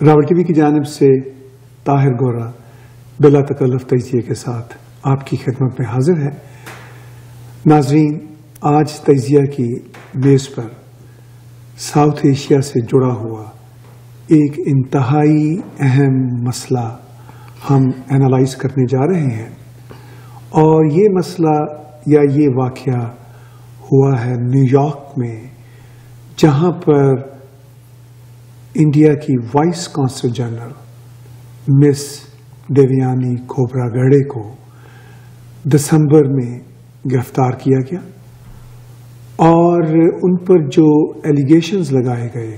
Rawal TV की जानिब से ताहिर गोरा बिला तकल्लुफ तजिए के साथ आपकी खिदमत में हाजिर है। नाजरीन, आज तजिया की मेज पर साउथ एशिया से जुड़ा हुआ एक इंतहाई अहम मसला हम एनालाइज करने जा रहे हैं, और ये मसला या ये वाक़या हुआ है न्यूयॉर्क में, जहां पर इंडिया की vice consul general miss Devyani Khobragade को दिसंबर में गिरफ्तार किया गया, और उन पर जो एलिगेशंस लगाए गए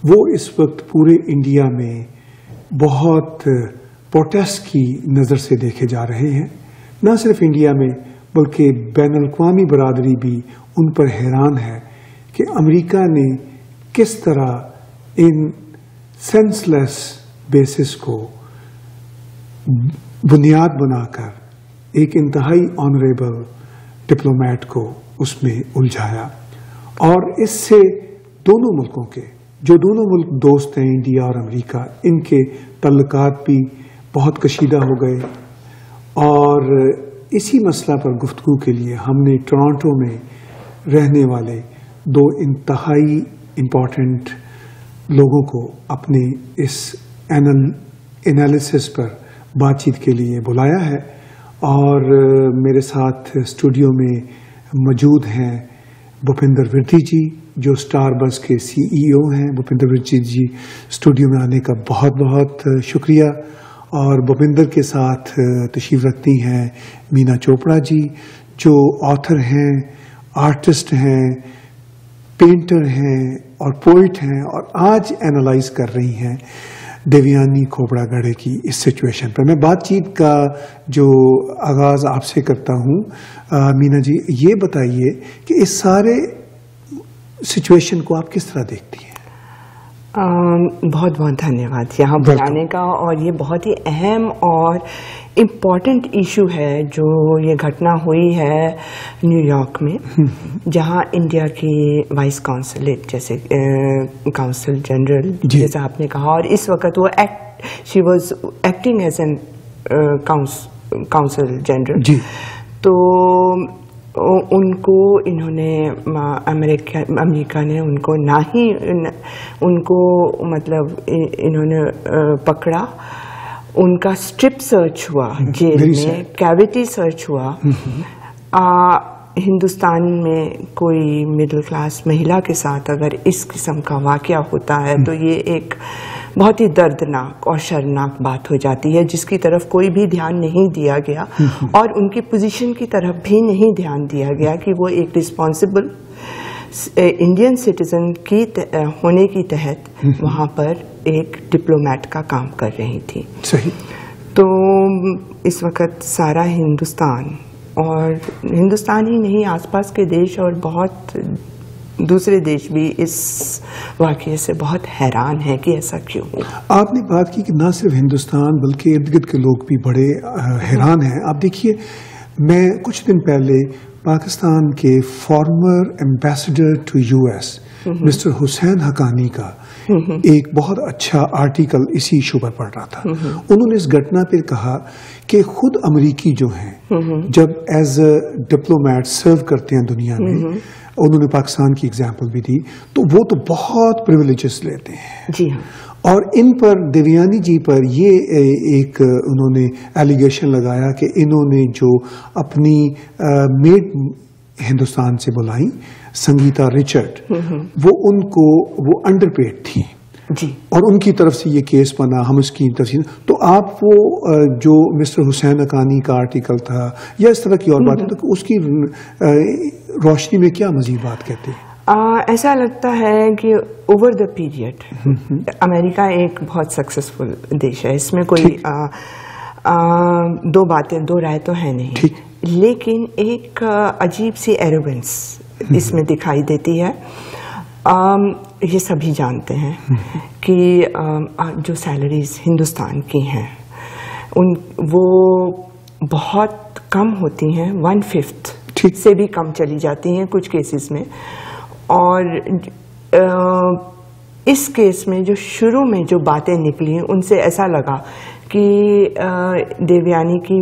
वो इस वक्त पूरे इंडिया में बहुत प्रोटेस्ट की नज़र से देखे जा रहे हैं। न सिर्फ इंडिया में बल्कि बैनुल-अक़वामी बरादरी भी उन पर हैरान है कि अमेरिका ने किस तरह इन सेंसलेस बेसिस को बुनियाद बनाकर एक इंतहाई ऑनरेबल डिप्लोमेट को उसमें उलझाया, और इससे दोनों मुल्कों के जो दोनों मुल्क दोस्त हैं, इंडिया और अमेरिका, इनके तल्लुकात भी बहुत कशीदा हो गए। और इसी मसला पर गुफ्तगू के लिए हमने टोरंटो में रहने वाले दो इंतहाई इम्पॉर्टेंट लोगों को अपने इस एनालिसिस पर बातचीत के लिए बुलाया है, और मेरे साथ स्टूडियो में मौजूद हैं भूपिंदर विरदी जी, जो स्टारबक्स के CEO हैं। भूपिंदर विरदी जी, स्टूडियो में आने का बहुत बहुत शुक्रिया। और भूपिंदर के साथ तशरीफ रखती हैं मीना चोपड़ा जी, जो ऑथर हैं, आर्टिस्ट हैं, पेंटर हैं और पोइट हैं, और आज एनालाइज कर रही हैं देवयानी खोबरागड़े की इस सिचुएशन पर। मैं बातचीत का जो आगाज आपसे करता हूं, मीना जी, ये बताइए कि इस सारे सिचुएशन को आप किस तरह देखती हैं? बहुत बहुत धन्यवाद यहाँ बुलाने का, और ये बहुत ही अहम और इम्पॉर्टेंट इशू है जो ये घटना हुई है न्यूयॉर्क में, जहाँ इंडिया की वाइस कॉन्सुलेट जैसे काउंसिल जनरल जैसा आपने कहा, और इस वक्त वो she was acting as an council general, तो उनको इन्होंने अमेरिका ने उनको ना ही उनको मतलब इन्होंने पकड़ा, उनका स्ट्रिप सर्च हुआ जेल में, कैविटी सर्च हुआ। हिंदुस्तान में कोई मिडिल क्लास महिला के साथ अगर इस किस्म का वाकया होता है तो ये एक बहुत ही दर्दनाक और शर्मनाक बात हो जाती है, जिसकी तरफ कोई भी ध्यान नहीं दिया गया, और उनकी पोजीशन की तरफ भी नहीं ध्यान दिया गया कि वो एक रिस्पॉन्सिबल इंडियन सिटीजन की होने की तहत वहाँ पर एक डिप्लोमेट का काम कर रही थी। सही। तो इस वक्त सारा हिंदुस्तान, और हिंदुस्तान ही नहीं, आसपास के देश और बहुत दूसरे देश भी इस वाक़ये से बहुत हैरान है कि ऐसा क्यों हुआ। आपने बात की कि न सिर्फ हिंदुस्तान बल्कि इर्द गिर्द के लोग भी बड़े हैरान हैं। आप देखिए, मैं कुछ दिन पहले पाकिस्तान के former ambassador to US mister Husain Haqqani का एक बहुत अच्छा आर्टिकल इसी इशू पर पढ़ रहा था। उन्होंने इस घटना पर कहा कि खुद अमेरिकी जो हैं जब एज अ डिप्लोमेट सर्व करते हैं दुनिया में, उन्होंने पाकिस्तान की एग्जाम्पल भी दी, तो वो तो बहुत प्रिविलेजेस लेते हैं। जी हाँ। और इन पर देवयानी जी पर ये एक उन्होंने एलिगेशन लगाया कि इन्होंने जो अपनी मेड हिंदुस्तान से बुलाई संगीता रिचर्ड, वो अंडरपेड थी जी, और उनकी तरफ से ये केस बना, हम उसकी तरफ से। तो आप वो जो मिस्टर हुसैन हकानी का आर्टिकल था या इस तरह की और बातें, तो उसकी रोशनी में क्या मजीद बात कहते हैं? ऐसा लगता है कि ओवर द पीरियड अमेरिका एक बहुत सक्सेसफुल देश है, इसमें कोई दो राय तो है नहीं, लेकिन एक अजीब सी एरोगेंस इसमें दिखाई देती है। ये सभी जानते हैं कि जो सैलरीज हिंदुस्तान की हैं वो बहुत कम होती हैं, 1/5 से भी कम चली जाती हैं कुछ केसेस में, और इस केस में जो शुरू में जो बातें निकली उनसे ऐसा लगा कि देवयानी की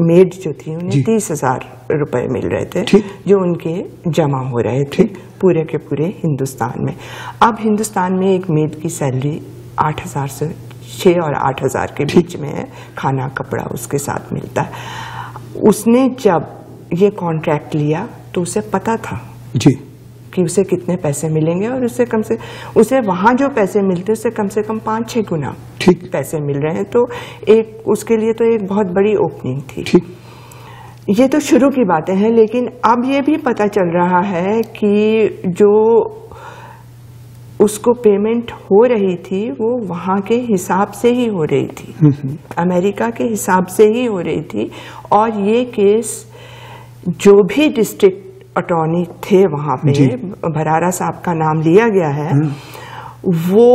मेड जो थी उन्हें 30,000 रुपए मिल रहे थे जो उनके जमा हो रहे थे पूरे के पूरे हिंदुस्तान में। अब हिंदुस्तान में एक मेड की सैलरी 8,000 से 6 और 8,000 के बीच में है, खाना कपड़ा उसके साथ मिलता है। उसने जब ये कॉन्ट्रैक्ट लिया तो उसे पता था जी कि उसे कितने पैसे मिलेंगे और उसे वहां जो पैसे मिलते उससे कम से कम 5-6 गुना पैसे मिल रहे हैं। तो एक उसके लिए तो एक बहुत बड़ी ओपनिंग थी। ये तो शुरू की बातें हैं, लेकिन अब ये भी पता चल रहा है कि जो उसको पेमेंट हो रही थी वो वहां के हिसाब से ही हो रही थी, अमेरिका के हिसाब से ही हो रही थी। और ये केस जो भी डिस्ट्रिक्ट अटॉर्नी थे वहां पे, भरारा साहब का नाम लिया गया है, वो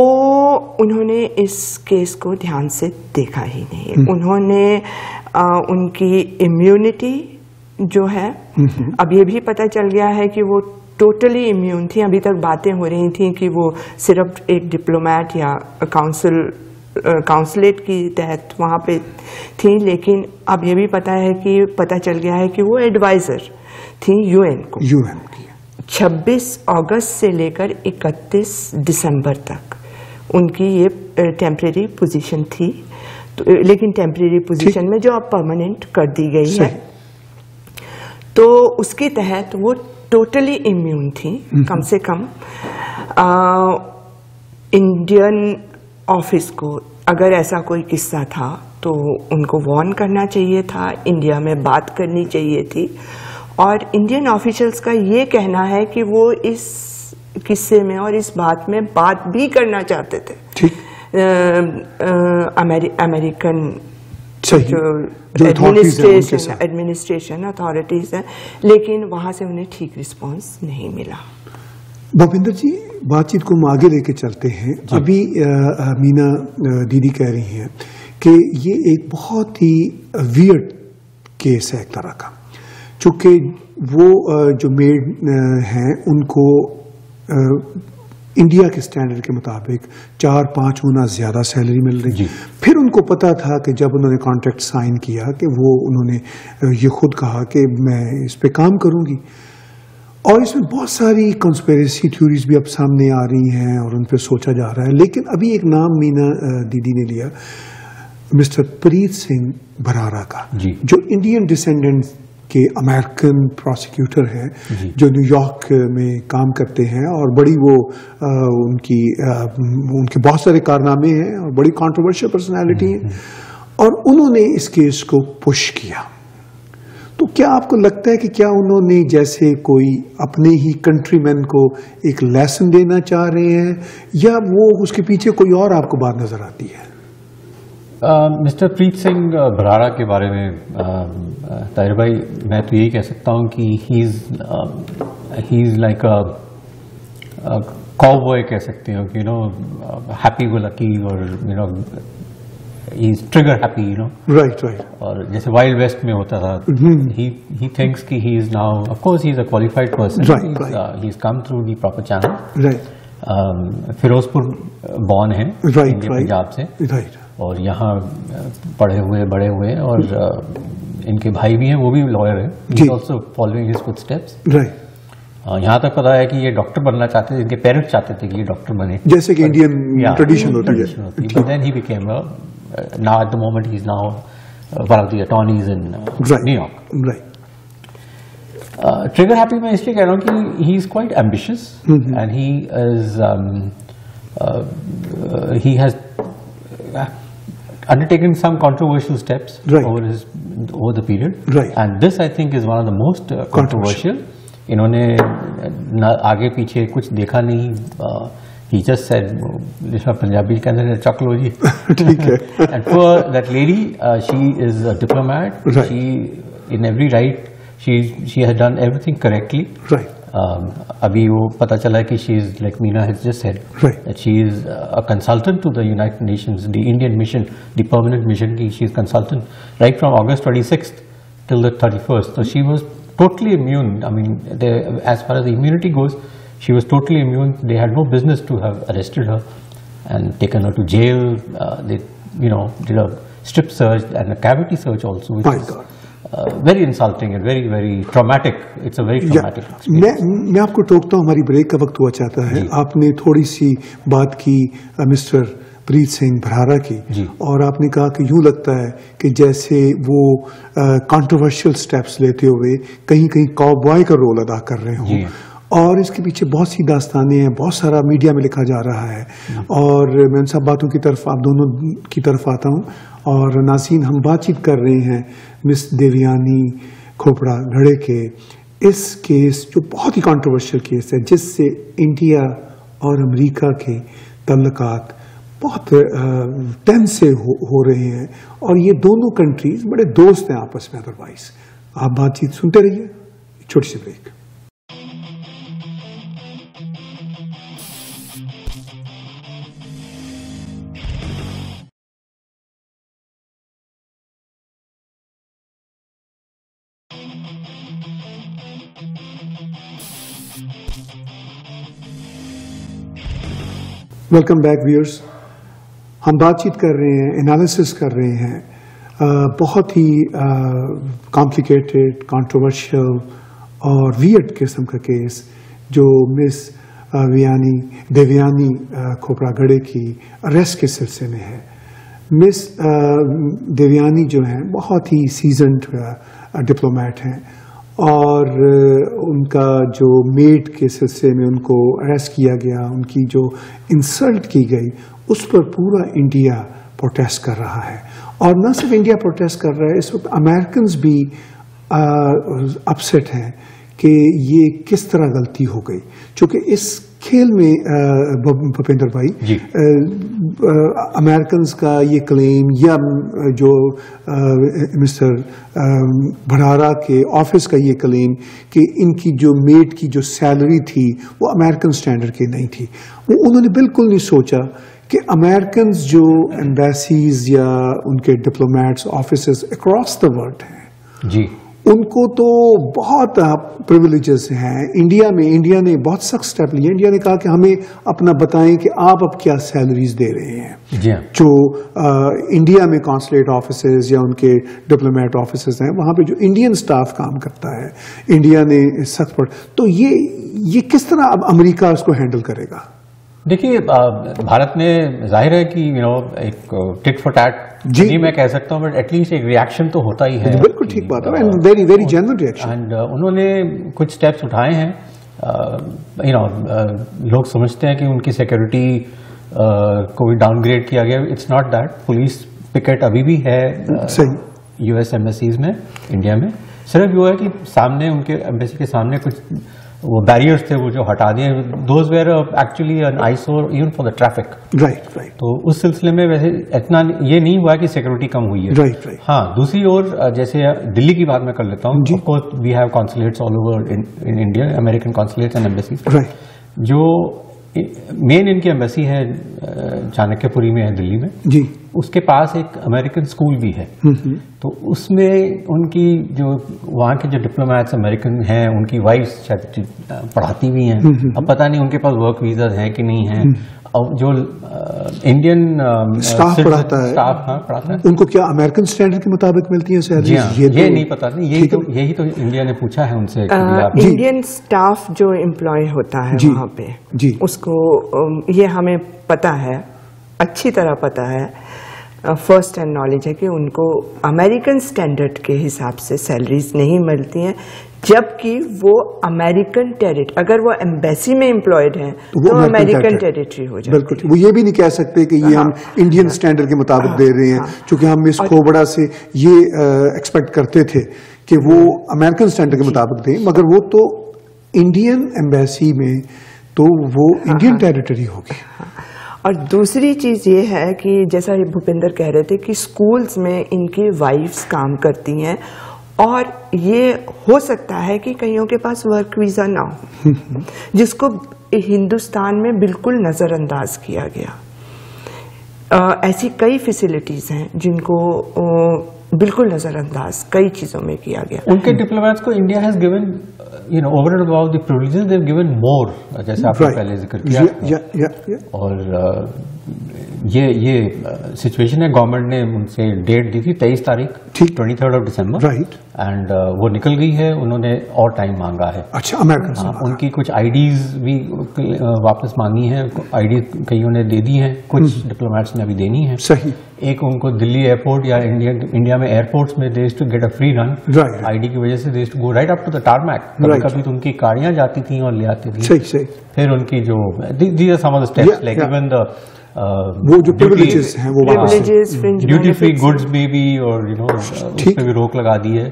उन्होंने इस केस को ध्यान से देखा ही नहीं। उन्होंने उनकी इम्यूनिटी जो है, अब ये भी पता चल गया है कि वो टोटली इम्यून थी। अभी तक बातें हो रही थी कि वो सिर्फ एक डिप्लोमेट या काउंसलेट की तहत वहां पे थी, लेकिन अब ये भी पता चल गया है कि वो एडवाइजर थी यूएन को। 26 अगस्त से लेकर 31 दिसंबर तक उनकी ये टेम्परेरी पोजीशन थी, तो लेकिन टेम्परेरी पोजीशन में जो अब परमानेंट कर दी गई है, तो उसके तहत वो टोटली इम्यून थी। कम से कम इंडियन ऑफिस को अगर ऐसा कोई किस्सा था तो उनको वार्न करना चाहिए था, इंडिया में बात करनी चाहिए थी। और इंडियन ऑफिशियल्स का ये कहना है कि वो इस किस्से में और इस बात में बात भी करना चाहते थे अमेरिकन जो एडमिनिस्ट्रेशन अथॉरिटीज हैं, लेकिन वहां से उन्हें ठीक रिस्पांस नहीं मिला। भूपिंदर जी, बातचीत को हम आगे लेके चलते हैं। अभी मीना दीदी कह रही हैं कि ये एक बहुत ही वियर्ड केस है एक तरह का, चूंकि वो जो मेड हैं उनको इंडिया के स्टैंडर्ड के मुताबिक 4-5 गुना ज्यादा सैलरी मिल रही। फिर उनको पता था कि जब उन्होंने कॉन्ट्रैक्ट साइन किया कि उन्होंने ये खुद कहा कि मैं इस पे काम करूंगी, और इसमें बहुत सारी कंस्पिरेसी थ्योरीज भी अब सामने आ रही हैं और उन पर सोचा जा रहा है। लेकिन अभी एक नाम मीना दीदी ने लिया, मिस्टर प्रीत सिंह भरारा का, जो इंडियन डिसेंडेंट के अमेरिकन प्रोसिक्यूटर हैं, जो न्यूयॉर्क में काम करते हैं और बड़ी उनके बहुत सारे कारनामे हैं और बड़ी कंट्रोवर्शियल पर्सनालिटी हैं, और उन्होंने इस केस को पुश किया। तो क्या आपको लगता है कि क्या उन्होंने जैसे कोई अपने ही कंट्रीमैन को एक लेसन देना चाह रहे हैं, या वो उसके पीछे कोई और आपको बात नजर आती है? मिस्टर प्रीत सिंह भरारा के बारे में ताहिर भाई, मैं तो यही कह सकता हूँ कि ही इज लाइक अ कॉवबॉय कह सकते हो, कि हैप्पी गो लकी, और he is trigger happy, right. और जैसे वाइल्ड वेस्ट में होता था, ही थिंक्स कि he is now, of course he is a qualified person, he is come through the proper channel. Right. Ferozepur born है, पंजाब से, और यहाँ पढ़े हुए बड़े हुए, और इनके भाई भी हैं, वो भी लॉयर है, he is also following his footsteps. यहाँ तक पता है कि ये डॉक्टर बनना चाहते थे, इनके पेरेंट्स चाहते थे कि ये डॉक्टर बने, जैसे कि इंडियन ट्रेडिशन होती है। But then he became, now at the moment he is now one of the attorneys in New York. Trigger happy मैं इसलिए कह रहा हूँ कि he is quite ambitious, and he has undertaken some controversial steps over the period, and this I think is one of the most controversial. इन्होंने आगे पीछे कुछ देखा नहीं, he just said, पंजाबी के अंदर चकलो जी, ठीक है। And for that lady, she is a diplomat. She in every right, she has done everything correctly. अभी वो पता चला कि she is, like Meena has just said, that she is a consultant to the United Nations, the Indian mission, the permanent mission की she is consultant right from August 26th till the 31st. So she was totally immune. I mean, as far as the immunity goes, she was totally immune. They had no business to have arrested her and taken her to jail. They, did a strip search and a cavity search also, which is very insulting and very, very traumatic. It's a very traumatic experience. मैं आपको टोकता हूँ, हमारी break का वक्त हुआ चाहता है. आपने थोड़ी सी बात की मिस्टर प्रीत सिंह भरारा की, और आपने कहा कि यूं लगता है कि जैसे वो कंट्रोवर्शियल स्टेप्स लेते हुए कहीं कहीं कॉबॉय का रोल अदा कर रहे हों, और इसके पीछे बहुत सी दास्तानें हैं, बहुत सारा मीडिया में लिखा जा रहा है. और मैं उन सब बातों की तरफ आप दोनों की तरफ आता हूं. और नाज़रीन, हम बातचीत कर रहे हैं मिस देवयानी खोपड़ा घड़े के इस केस, जो बहुत ही कंट्रोवर्शियल केस है, जिससे इंडिया और अमेरिका के तल्लुकात बहुत टेंस से हो रहे हैं, और ये दोनों कंट्रीज बड़े दोस्त हैं आपस में. अदरवाइज आप बातचीत सुनते रहिए. छोटी सी ब्रेक. Welcome back viewers. हम बातचीत कर रहे हैं, एनालिसिस कर रहे हैं बहुत ही कॉम्प्लिकेटेड, कंट्रोवर्शियल और वियर्ड किस्म का केस जो मिस देवयानी खोपड़ा घड़े की अरेस्ट के सिलसिले में है. मिस देवयानी जो हैं बहुत ही सीजन्ड डिप्लोमेट हैं, और उनका जो मेड के सिलसिले में उनको अरेस्ट किया गया, उनकी जो इंसल्ट की गई, उस पर पूरा इंडिया प्रोटेस्ट कर रहा है. और न सिर्फ इंडिया प्रोटेस्ट कर रहा है, इस वक्त अमेरिकन्स भी अपसेट हैं कि ये किस तरह गलती हो गई. चूंकि इस खेल में भूपेंद्र भाई, अमेरिकन्स का ये क्लेम या जो मिस्टर भरारा के ऑफिस का ये क्लेम कि इनकी जो मेड की जो सैलरी थी वो अमेरिकन स्टैंडर्ड की नहीं थी, वो उन्होंने बिल्कुल नहीं सोचा कि अमेरिकन्स जो एम्बेसीज या उनके diplomats offices across the world हैं जी, उनको तो बहुत प्रिविलेजेस हैं. इंडिया ने बहुत सख्त स्टेप लिए. इंडिया ने कहा कि हमें अपना बताएं कि आप अब क्या सैलरीज दे रहे हैं. जो इंडिया में कॉन्सुलेट ऑफिसेज या उनके डिप्लोमेट ऑफिसेज हैं, वहां पे जो इंडियन स्टाफ काम करता है, इंडिया ने सख्त पर. तो ये किस तरह अब अमेरिका उसको हैंडल करेगा? देखिए, भारत में जाहिर है कि एक टिट फॉर टैट नहीं मैं कह सकता हूँ, बट एटलीस्ट एक रिएक्शन तो होता ही है. बिल्कुल ठीक बात है, very very genuine reaction. And उन्होंने कुछ स्टेप्स उठाए हैं. लोग समझते हैं कि उनकी सिक्योरिटी को भी डाउनग्रेड किया गया. It's not that. Police picket अभी भी है यूएस एम्बेसीज में, इंडिया में. सिर्फ वो है कि सामने उनके एम्बेसी के सामने कुछ वो बैरियर्स थे वो जो हटा दिए. Those were actually an eyesore even for the traffic. Right. तो उस सिलसिले में वैसे इतना ये नहीं हुआ कि सिक्योरिटी कम हुई है. राइट. हाँ, दूसरी ओर जैसे दिल्ली की बात मैं कर लेता हूँ. Of course we have consulates all over in India, American consulates and embassy. Right. जो मेन इनकी एम्बेसी है चाणक्यपुरी में है दिल्ली में जी, उसके पास एक अमेरिकन स्कूल भी है. तो उसमें उनकी जो वहाँ के जो डिप्लोमेट्स अमेरिकन हैं, उनकी वाइफ्स शायद पढ़ाती भी हैं. अब पता नहीं उनके पास वर्क वीजा है कि नहीं है. और जो इंडियन स्टाफ पढ़ाता है, उनको क्या अमेरिकन स्टैंडर्ड के मुताबिक मिलती है सैलरी? ये नहीं पता. नहीं, यही तो इंडिया ने पूछा है उनसे. इंडियन स्टाफ जो एम्प्लॉय होता है वहाँ पे, उसको ये हमें पता है, अच्छी तरह पता है, फर्स्ट हैंड नॉलेज है कि उनको अमेरिकन स्टैंडर्ड के हिसाब से सैलरीज नहीं मिलती हैं, जबकि वो अमेरिकन टेरिटरी, अगर वो एम्बेसी में एम्प्लॉयड हैं तो अमेरिकन टेरिटरी हो जाती है. बिल्कुल. वो ये भी नहीं कह सकते कि ये हम इंडियन स्टैंडर्ड के मुताबिक दे रहे हैं, क्योंकि हम मिस खोबड़ा से ये एक्सपेक्ट करते थे कि वो अमेरिकन स्टैंडर्ड के मुताबिक दें, मगर वो तो इंडियन एम्बेसी में तो वो इंडियन टेरिटरी होगी. और दूसरी चीज ये है कि जैसा भूपेंद्र कह रहे थे कि स्कूल्स में इनकी वाइफ्स काम करती हैं, और ये हो सकता है कि कईयों के पास वर्क वीजा ना हो, जिसको हिंदुस्तान में बिल्कुल नजरअंदाज किया गया. ऐसी कई फैसिलिटीज हैं जिनको बिल्कुल नजरअंदाज कई चीजों में किया गया. उनके डिप्लोमेट्स को India has given over and above the privileges they've given more, जैसे आपने पहले जिक्र किया। और ये सिचुएशन है, गवर्नमेंट ने उनसे डेट दी थी 23 तारीख 23 दिसंबर, राइट, एंड वो निकल गई है, उन्होंने और टाइम मांगा है। अच्छा, अमेरिका उनकी कुछ आईडीज भी वापस मांगी हैं, आईडी कईयों ने दे दी हैं, कुछ डिप्लोमेट्स ने अभी देनी है। सही। एक उनको दिल्ली एयरपोर्ट या इंडिया में एयरपोर्ट्स में they used to get a free run, ID की वजह से they used to go right up to the tarmac. कभी तो उनकी गाड़ियां जाती थी और ले आती थी। सही सही। फिर उनकी जो these are some of the steps, like even the वो जो प्रिविलेजेस हैं, वो ड्यूटी फ्री गुड्स में भी, और उस पे भी रोक लगा दी है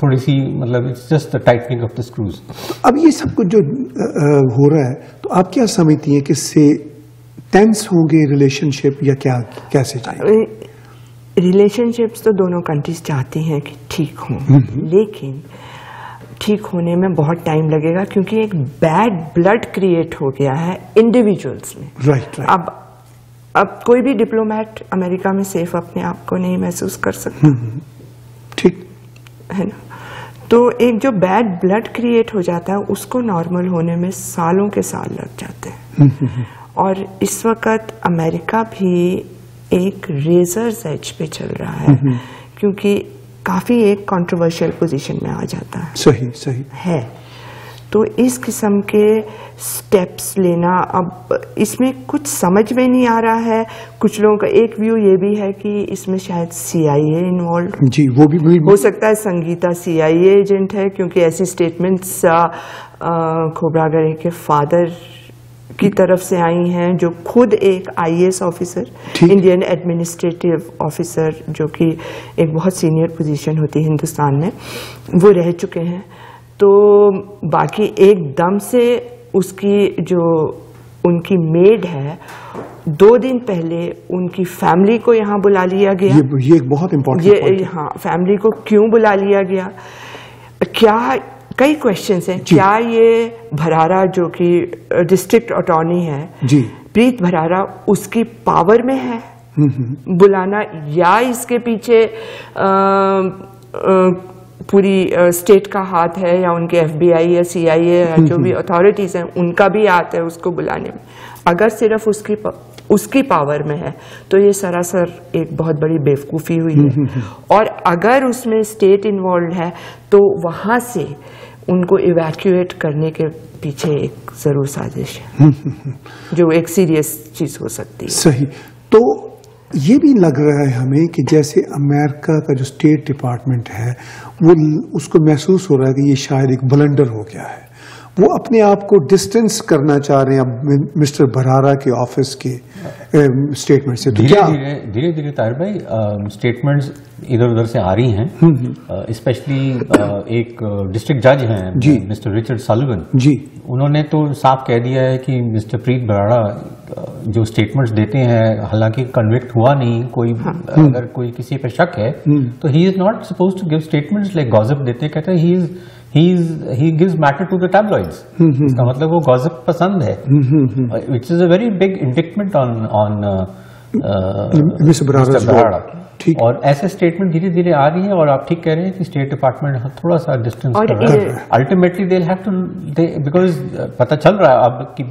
थोड़ी सी, मतलब it's just the tightening of the screws. अब ये सब कुछ जो हो रहा है, तो आप क्या समझती हैं कि इससे टेंस होंगे रिलेशनशिप, या क्या कैसे जाएंगे? रिलेशनशिप्स तो दोनों कंट्रीज चाहती हैं कि ठीक हों, लेकिन ठीक होने में बहुत टाइम लगेगा, क्योंकि एक बैड ब्लड क्रिएट हो गया है इंडिविजुअल्स में। राइट। अब कोई भी डिप्लोमेट अमेरिका में सेफ अपने आप को नहीं महसूस कर सकता, ठीक है ना? तो एक जो बैड ब्लड क्रिएट हो जाता है, उसको नॉर्मल होने में सालों के साल लग जाते हैं। और इस वक्त अमेरिका भी एक रेजर्स एज पे चल रहा है, क्योंकि काफी एक कंट्रोवर्शियल पोजीशन में आ जाता है। सही सही है। तो इस किस्म के स्टेप्स लेना, अब इसमें कुछ समझ में नहीं आ रहा है। कुछ लोगों का एक व्यू ये भी है कि इसमें शायद CIA इन्वॉल्व, जी, वो भी हो सकता है। संगीता CIA एजेंट है, क्योंकि ऐसी स्टेटमेंट्स खोब्रागड़े के फादर की तरफ से आई हैं, जो खुद एक IAS officer, Indian administrative officer, जो कि एक बहुत सीनियर पोजीशन होती है हिंदुस्तान में, वो रह चुके हैं। तो बाकी एकदम से उसकी जो उनकी मेड है, 2 दिन पहले उनकी फैमिली को यहाँ बुला लिया गया। ये एक बहुत इम्पोर्टेंट पॉइंट है। हाँ, फैमिली को क्यों बुला लिया गया? क्या कई क्वेश्चंस हैं। क्या ये भरारा, जो कि डिस्ट्रिक्ट अटॉर्नी है, जी, प्रीत भरारा, उसकी पावर में है बुलाना, या इसके पीछे पूरी स्टेट का हाथ है, या उनके FBI या CIA या जो भी अथॉरिटीज हैं उनका भी हाथ है उसको बुलाने में? अगर सिर्फ उसकी पावर में है तो ये सरासर एक बहुत बड़ी बेवकूफ़ी हुई है। और अगर उसमें स्टेट इन्वॉल्व है तो वहाँ से उनको इवैक्यूएट करने के पीछे एक जरूर साजिश है, जो एक सीरियस चीज हो सकती है। सही। तो ये भी लग रहा है हमें कि जैसे अमेरिका का जो स्टेट डिपार्टमेंट है, वो उसको महसूस हो रहा है कि ये शायद एक ब्लंडर हो गया है। वो अपने आप को डिस्टेंस करना चाह रहे हैं मिस्टर भरारा के ऑफिस के स्टेटमेंट से। धीरे धीरे ताहिर भाई स्टेटमेंट्स इधर उधर से आ रही हैं। स्पेशली एक डिस्ट्रिक्ट जज हैं मिस्टर रिचर्ड सॉलिवन जी, उन्होंने तो साफ कह दिया है कि मिस्टर प्रीत भरारा जो स्टेटमेंट्स देते हैं, हालांकि कन्विक्ट हुआ नहीं कोई, अगर कोई किसी पे शक है तो he is not supposed to give statements like gossip देते हैं। कहते हैं he gives matter to the tabloids. इसका मतलब वो गॉसिप पसंद है, which is a very big indictment on mister Bharara. और ऐसे स्टेटमेंट धीरे धीरे आ रही है, और आप ठीक कह रहे हैं कि स्टेट डिपार्टमेंट थोड़ा सा डिस्टेंस कर रहा है। Ultimately they have to, because पता चल रहा है अब कि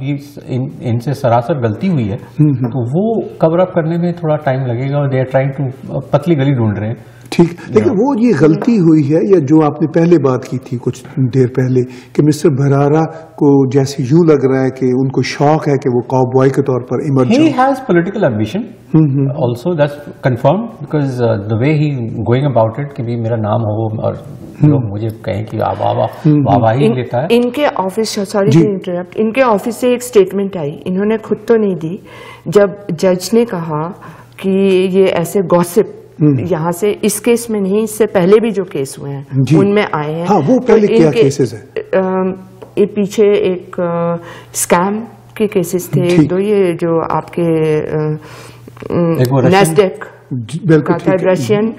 इनसे सरासर गलती हुई है, तो वो कवर अप करने में थोड़ा टाइम लगेगा, और दे आर ट्राइंग टू पतली गली ढूंढ रहे हैं। ठीक, लेकिन वो ये गलती हुई है, या जो आपने पहले बात की थी कुछ देर पहले कि मिस्टर भरारा को जैसे यूं लग रहा है कि उनको शौक है कि वो काउबॉय के तौर पर इमर्ज हो। He has political ambition also, that's confirmed, because the way he going about it कि भी मेरा नाम हो और लोग मुझे कहें कि वाह ही लेता है। इनके ऑफिस, सॉरी टू इंटरप्ट, इनके ऑफिस से एक स्टेटमेंट आई, इन्होंने खुद तो नहीं दी, जब जज ने कहा कि ये ऐसे गॉसिप यहाँ से, इस केस में नहीं, इससे पहले भी जो केस हुए हैं उनमें आए हैं। हाँ, वो पहले क्या केसेस है? ये पीछे एक स्कैम के केसेस थे, दो ये जो आपके नेस्डेक का था, रशियन,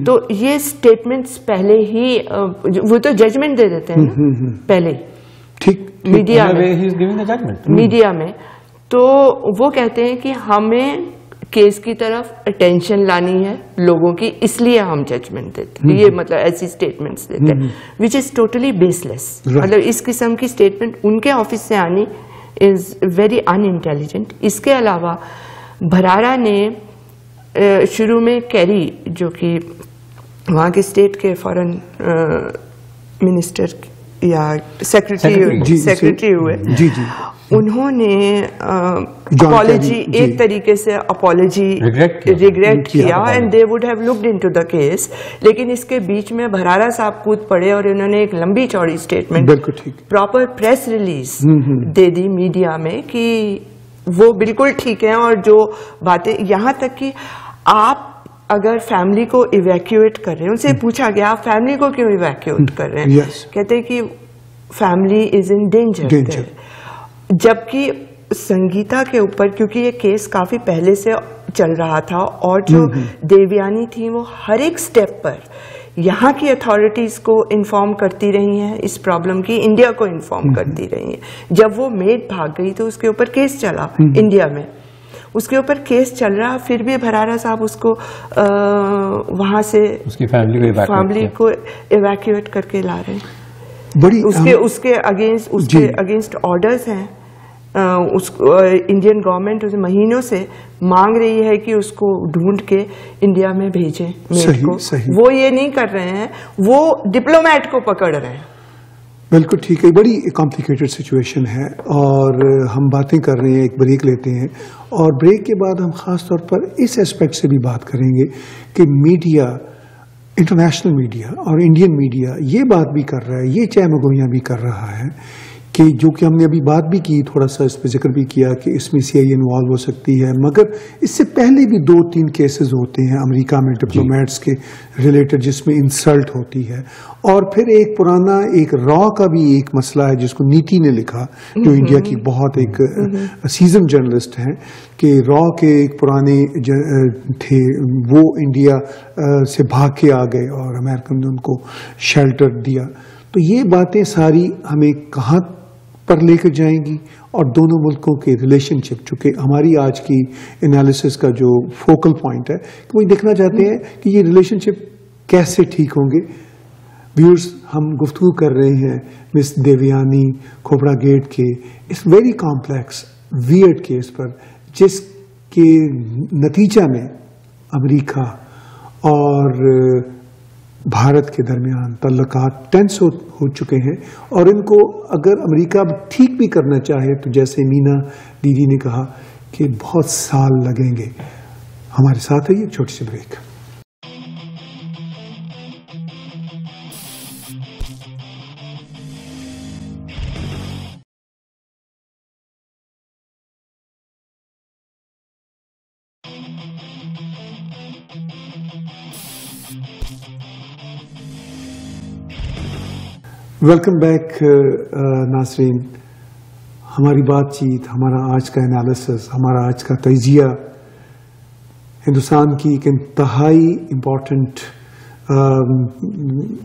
तो ये स्टेटमेंट्स पहले ही, वो तो जजमेंट दे देते हैं ना पहले, ठीक, मीडिया में, तो वो कहते हैं कि हमें केस की तरफ अटेंशन लानी है लोगों की, इसलिए हम जजमेंट देते हैं, ये मतलब ऐसी स्टेटमेंट्स देते हैं विच इज टोटली बेसलेस। मतलब इस किस्म की स्टेटमेंट उनके ऑफिस से आनी इज वेरी अनइंटेलिजेंट। इसके अलावा भरारा ने शुरू में कैरी, जो कि वहाँ के स्टेट के फॉरेन मिनिस्टर या सेक्रेटरी हुए, उन्होंने अपॉलजी, एक तरीके से अपॉलजी रिग्रेट किया and they would have looked into the case. लेकिन इसके बीच में भरारा साहब कूद पड़े और उन्होंने एक लंबी चौड़ी statement, proper press release they the media में कि वो बिल्कुल ठीक है, और जो बातें, यहाँ तक कि आप अगर फैमिली को इवैक्यूएट कर रहे हैं, उनसे पूछा गया आप फैमिली को क्यों इवैक्यूएट कर रहे हैं? कहते हैं कि फैमिली इज इन डेंजर। जबकि संगीता के ऊपर, क्योंकि ये केस काफी पहले से चल रहा था और जो देवयानी थी वो हर एक स्टेप पर यहाँ की अथॉरिटीज को इन्फॉर्म करती रही हैं इस प्रॉब्लम की, इंडिया को इन्फॉर्म करती रही हैं। जब वो मेड भाग गई तो उसके ऊपर केस चला इंडिया में, उसके ऊपर केस चल रहा, फिर भी भरारा साहब उसको वहां से उसकी फैमिली को इवैक्यूएट करके ला रहे हैं। बड़ी उसके अगेंस्ट ऑर्डर्स हैं। इंडियन गवर्नमेंट उसे महीनों से मांग रही है कि उसको ढूंढ के इंडिया में भेजें मेड को। वो ये नहीं कर रहे हैं, वो डिप्लोमेट को पकड़ रहे हैं। बिल्कुल ठीक है, बड़ी कॉम्प्लिकेटेड सिचुएशन है और हम बातें कर रहे हैं, एक ब्रेक लेते हैं और ब्रेक के बाद हम खास तौर पर इस एस्पेक्ट से भी बात करेंगे कि मीडिया, इंटरनेशनल मीडिया और इंडियन मीडिया ये बात भी कर रहा है, ये चहमगोइयां भी कर रहा है कि जो कि हमने अभी बात भी की, थोड़ा सा इस पर जिक्र भी किया कि इसमें CIA इन्वॉल्व हो सकती है, मगर इससे पहले भी 2-3 केसेस होते हैं अमेरिका में डिप्लोमेट्स के रिलेटेड जिसमें इंसल्ट होती है। और फिर एक पुराना एक रॉ का भी एक मसला है जिसको नीति ने लिखा, जो इंडिया की बहुत एक सीजन जर्नलिस्ट हैं, कि रॉ के एक पुराने थे, वो इंडिया से भाग के आ गए और अमेरिकन ने उनको शेल्टर दिया। तो ये बातें सारी हमें कहाँ पर लेकर जाएंगी और दोनों मुल्कों के रिलेशनशिप, चूंकि हमारी आज की एनालिसिस का जो फोकल पॉइंट है कि वही देखना चाहते हैं कि ये रिलेशनशिप कैसे ठीक होंगे। व्यूअर्स, हम गुफ्तगू कर रहे हैं मिस देवयानी खोपड़ा गेट के इस वेरी कॉम्प्लेक्स वियर्ड केस पर, जिसके नतीजा में अमेरिका और भारत के दरमियान तल्लुकात टेंस हो चुके हैं और इनको अगर अमेरिका ठीक भी करना चाहे तो जैसे मीना दीदी ने कहा कि बहुत साल लगेंगे। हमारे साथ है एक छोटी सी ब्रेक। वेलकम बैक नाज़रीन। हमारी बातचीत, हमारा आज का एनालिसिस, हमारा आज का तजिया हिंदुस्तान की एक इंतहाई इम्पॉर्टेंट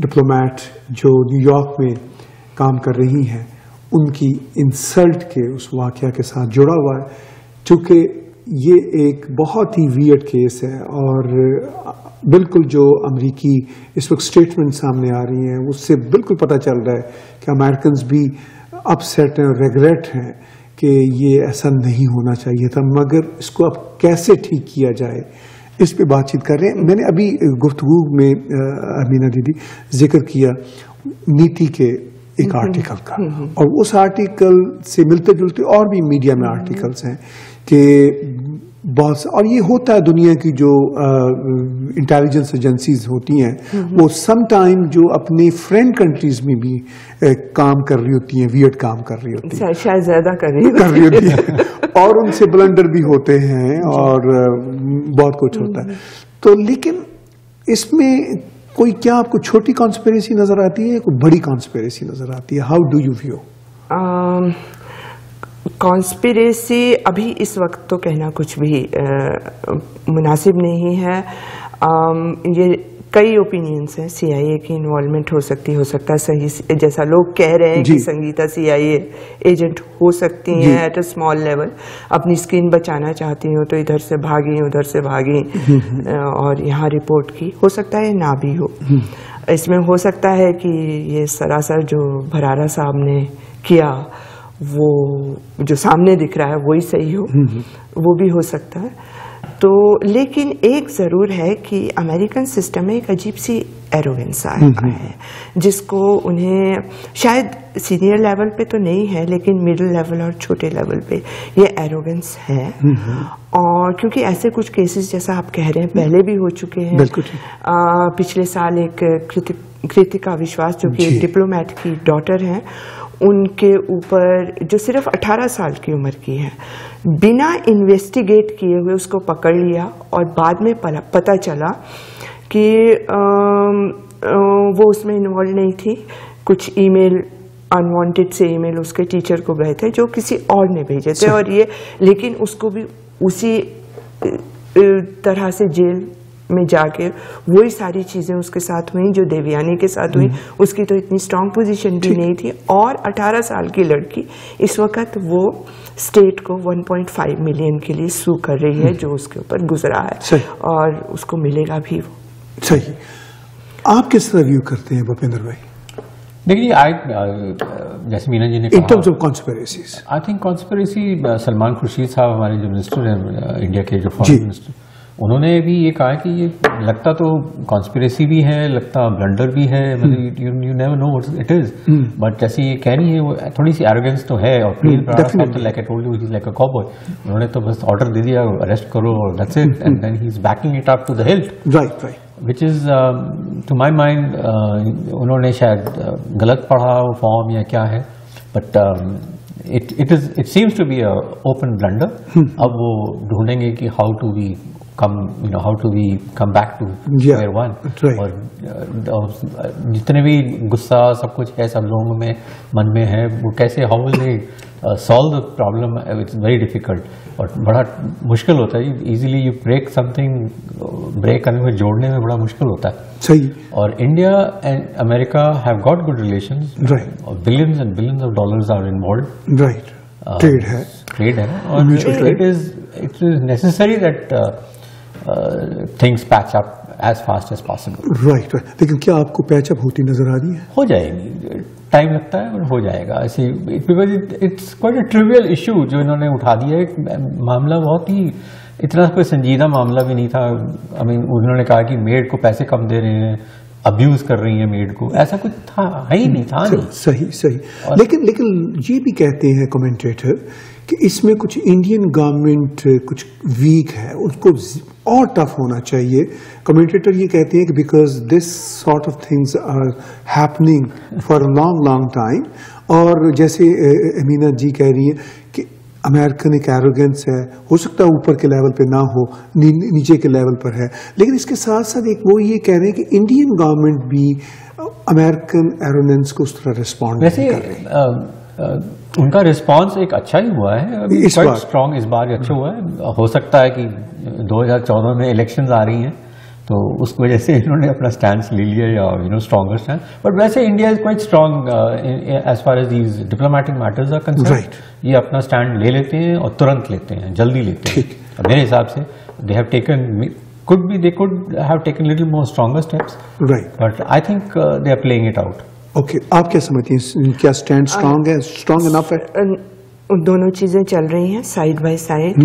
डिप्लोमेट जो न्यूयॉर्क में काम कर रही हैं, उनकी इंसल्ट के उस वाक़या के साथ जुड़ा हुआ है। चूँकि ये एक बहुत ही वियर्ड केस है और बिल्कुल जो अमेरिकी इस वक्त स्टेटमेंट सामने आ रही हैं उससे बिल्कुल पता चल रहा है कि अमेरिकन्स भी अपसेट हैं और रिग्रेट हैं कि ये ऐसा नहीं होना चाहिए था, मगर इसको अब कैसे ठीक किया जाए इस पे बातचीत कर रहे हैं। मैंने अभी गुफ्तगू में अमीना दीदी जिक्र किया नीति के एक आर्टिकल का, और उस आर्टिकल से मिलते जुलते और भी मीडिया में आर्टिकल्स हैं कि बहुत, और ये होता है दुनिया की जो इंटेलिजेंस एजेंसीज होती हैं वो सम टाइम जो अपने फ्रेंड कंट्रीज में भी काम कर रही होती हैं, वियर्ड काम कर रही होती हैं, शायद ज्यादा कर रही होती है और उनसे ब्लंडर भी होते हैं और बहुत कुछ होता है। तो लेकिन इसमें कोई क्या आपको छोटी कॉन्स्पिरेसी नजर आती है, कोई बड़ी कॉन्स्पिरेसी नजर आती है? How do you view? Conspiracy अभी इस वक्त तो कहना कुछ भी मुनासिब नहीं है। ये कई ओपिनियंस हैं, CIA की इन्वॉल्वमेंट हो सकता है, सही जैसा लोग कह रहे हैं कि संगीता CIA एजेंट हो सकती हैं एट अ स्मॉल लेवल, अपनी स्किन बचाना चाहती हो तो इधर से भागी उधर से भागी और यहाँ रिपोर्ट की, हो सकता है ना भी हो। इसमें हो सकता है कि ये सरासर जो भरारा साहब ने किया वो जो सामने दिख रहा है वही सही हो, वो भी हो सकता है। तो लेकिन एक जरूर है कि अमेरिकन सिस्टम में एक अजीब सी एरोगेंस आया है जिसको उन्हें शायद सीनियर लेवल पे तो नहीं है लेकिन मिडिल लेवल और छोटे लेवल पे ये एरोगेंस है। और क्योंकि ऐसे कुछ केसेस जैसा आप कह रहे हैं पहले भी हो चुके हैं। पिछले साल एक कृतिका विश्वास जो कि एक डिप्लोमेट की डॉटर हैं, उनके ऊपर जो सिर्फ 18 साल की उम्र की है, बिना इन्वेस्टिगेट किए हुए उसको पकड़ लिया और बाद में पता चला कि वो उसमें इन्वॉल्व नहीं थी। कुछ ईमेल, अनवांटेड से ईमेल उसके टीचर को गए थे जो किसी और ने भेजे थे, और ये लेकिन उसको भी उसी तरह से जेल में जाके वही सारी चीजें उसके साथ हुई जो देवयानी के साथ हुई। उसकी तो इतनी स्ट्रांग पोजीशन भी नहीं थी, और 18 साल की लड़की इस वक्त वो स्टेट को 1.5 मिलियन के लिए सू कर रही है जो उसके ऊपर गुजरा है, और उसको मिलेगा भी वो। सही। आप किस तरह व्यू करते हैं भूपेंद्र भाई? देखिए, जैसे मीना जी ने in terms of conspiracies, I think conspiracy, Salman Khurshid साहब हमारे जो मिनिस्टर हैं इंडिया के, जो फॉरेन मिनिस्टर, उन्होंने भी ये कहा कि ये लगता तो कॉन्स्पिरेसी भी है, लगता ब्लंडर भी है, मतलब you never know what it is, but जैसे ये कह रही है वो थोड़ी सी एरोगेंस तो है। और like I told you, he is like a cowboy. उन्होंने तो बस ऑर्डर दे दिया अरेस्ट करो और that's it, and then he is backing it up to the hilt, right right, which is to my mind उन्होंने शायद गलत पढ़ा वो फॉर्म या क्या है, but it seems to be a open blunder. अब वो ढूंढेंगे कि how to we come back to square one. और जितने भी गुस्सा सब कुछ है सब लोगों में मन में है, वो कैसे how will they solve the problem? It's very difficult और बड़ा मुश्किल होता है। Easily you break something, break करने में, जोड़ने में बड़ा मुश्किल होता है। सही। और India and America have got good relations. Right. Billions and billions of dollars are involved. Right. Trade है और it is necessary that things patch up as fast as possible. Right. लेकिन क्या आपको पैच अप होती नजर आ रही है? हो जाएगी, टाइम लगता है और हो जाएगा ऐसे, because it's quite a trivial issue जो इन्होंने उठा दिया है। मामला बहुत ही इतना कोई संजीदा मामला भी नहीं था। आई मीन उन्होंने कहा कि मेड को पैसे कम दे रहे हैं, अब्यूज कर रही है मेड को, ऐसा कुछ था ही नहीं था। सही सही। लेकिन ये भी कहते हैं कमेंटेटर कि इसमें कुछ इंडियन गवर्नमेंट कुछ वीक है, उसको और टफ होना चाहिए। कमेंटेटर ये कहते हैं कि because this sort of things are happening for a long time, और जैसे अमीना जी कह रही है कि अमेरिकन एक एरोगेंस है, हो सकता है ऊपर के लेवल पे ना हो, नीचे के लेवल पर है। लेकिन इसके साथ साथ एक वो ये कह रहे हैं कि इंडियन गवर्नमेंट भी अमेरिकन एरोगेंस को उस तरह रिस्पॉन्ड नहीं कर रही। उनका रिस्पांस एक अच्छा ही हुआ है, क्वाइट स्ट्रांग इस बार अच्छा हुआ है। हो सकता है कि 2014 में इलेक्शंस आ रही हैं तो उस वजह से इन्होंने अपना स्टैंड ले लिया, या स्ट्रॉन्गर स्टैंड। बट वैसे India is quite strong as far as these diplomatic matters are concerned. ये अपना स्टैंड ले लेते हैं और तुरंत लेते हैं, जल्दी लेते हैं। मेरे हिसाब से they have taken, they could have taken little more stronger steps, right? But I think they are playing it out. Okay, आप क्या समझती हैं, क्या स्टैंड स्ट्रांग है, स्ट्रांग इनफ है? दोनों चीजें चल रही हैं side by side.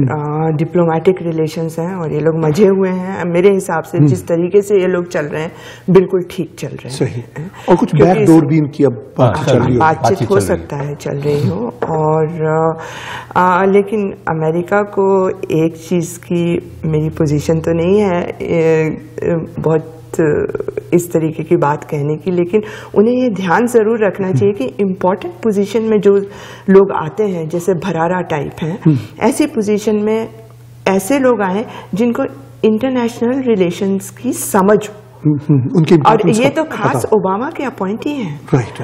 Diplomatic relations हैं और ये लोग मजे हुए हैं। मेरे हिसाब से जिस तरीके से ये लोग चल रहे हैं बिल्कुल ठीक चल रहे हैं। सही। और कुछ बैकडोर भी इनकी अब बातचीत हो सकता है चल रही हो। और लेकिन अमेरिका को एक चीज की मेरी पोजीशन तो नहीं है बहुत इस तरीके की बात कहने की, लेकिन उन्हें ये ध्यान जरूर रखना चाहिए कि इम्पोर्टेंट पोजीशन में जो लोग आते हैं, जैसे भरारा टाइप हैं, ऐसी पोजीशन में ऐसे लोग आए जिनको इंटरनेशनल रिलेशंस की समझ उनकी, और ये तो खास ओबामा के अपॉइंटी हैं। राइट।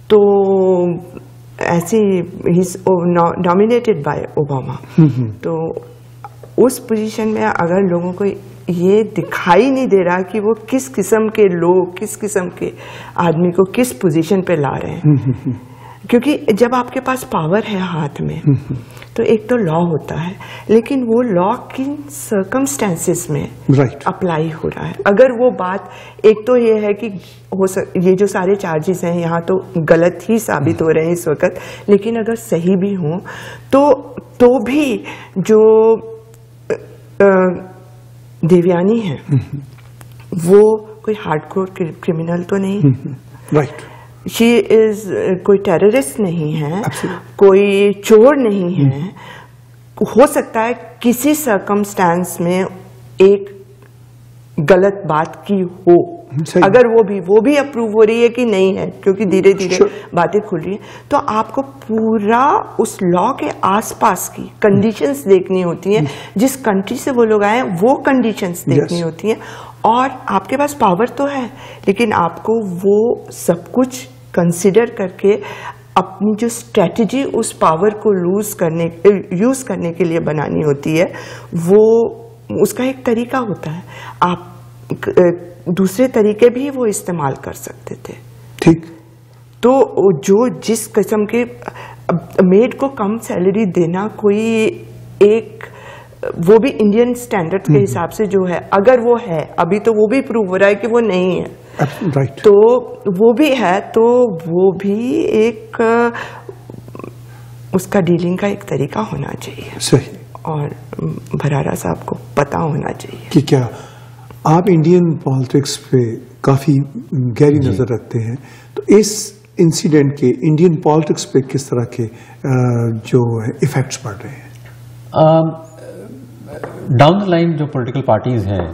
तो ऐसी ही नॉमिनेटेड बाय ओबामा, तो उस पोजीशन में अगर लोगों को ये दिखाई नहीं दे रहा कि वो किस किस्म के लोग, किस किस्म के आदमी को किस पोजीशन पे ला रहे हैं। क्योंकि जब आपके पास पावर है हाथ में, तो एक तो लॉ होता है, लेकिन वो लॉ किन सर्कमस्टेंसेस में अप्लाई हो रहा है। अगर वो बात, एक तो ये है कि ये जो सारे चार्जेस हैं यहाँ तो गलत ही साबित हो रहे हैं इस वक्त, लेकिन अगर सही भी हों तो भी जो देवयानी है वो कोई हार्डकोर क्रिमिनल तो नहीं, राइट। शी इज कोई टेररिस्ट नहीं है, कोई चोर नहीं है। हो सकता है किसी सर्कमस्टेंस में एक गलत बात की हो, अगर वो भी अप्रूव हो रही है कि नहीं है, क्योंकि धीरे धीरे बातें खुल रही है, तो आपको पूरा उस लॉ के आसपास की कंडीशंस देखनी होती हैं। जिस कंट्री से वो लोग आए हैं वो कंडीशंस देखनी होती हैं, और आपके पास पावर तो है, लेकिन आपको वो सब कुछ कंसिडर करके अपनी जो स्ट्रेटजी उस पावर को यूज करने के लिए बनानी होती है, वो उसका एक तरीका होता है। आप दूसरे तरीके भी वो इस्तेमाल कर सकते थे, ठीक। तो जो जिस किस्म के मेड को कम सैलरी देना, कोई एक, वो भी इंडियन स्टैंडर्ड के हिसाब से जो है, अगर वो है, अभी तो वो भी प्रूव हो रहा है कि वो नहीं है, right. तो वो भी है, तो वो भी एक उसका डीलिंग का एक तरीका होना चाहिए। सही। और भरारा साहब को पता होना चाहिए कि क्या आप इंडियन पॉलिटिक्स पे काफी गहरी नजर रखते हैं, तो इस इंसिडेंट के इंडियन पॉलिटिक्स पे किस तरह के जो इफेक्ट्स पड़ रहे हैं? डाउन द लाइन जो पॉलिटिकल पार्टीज हैं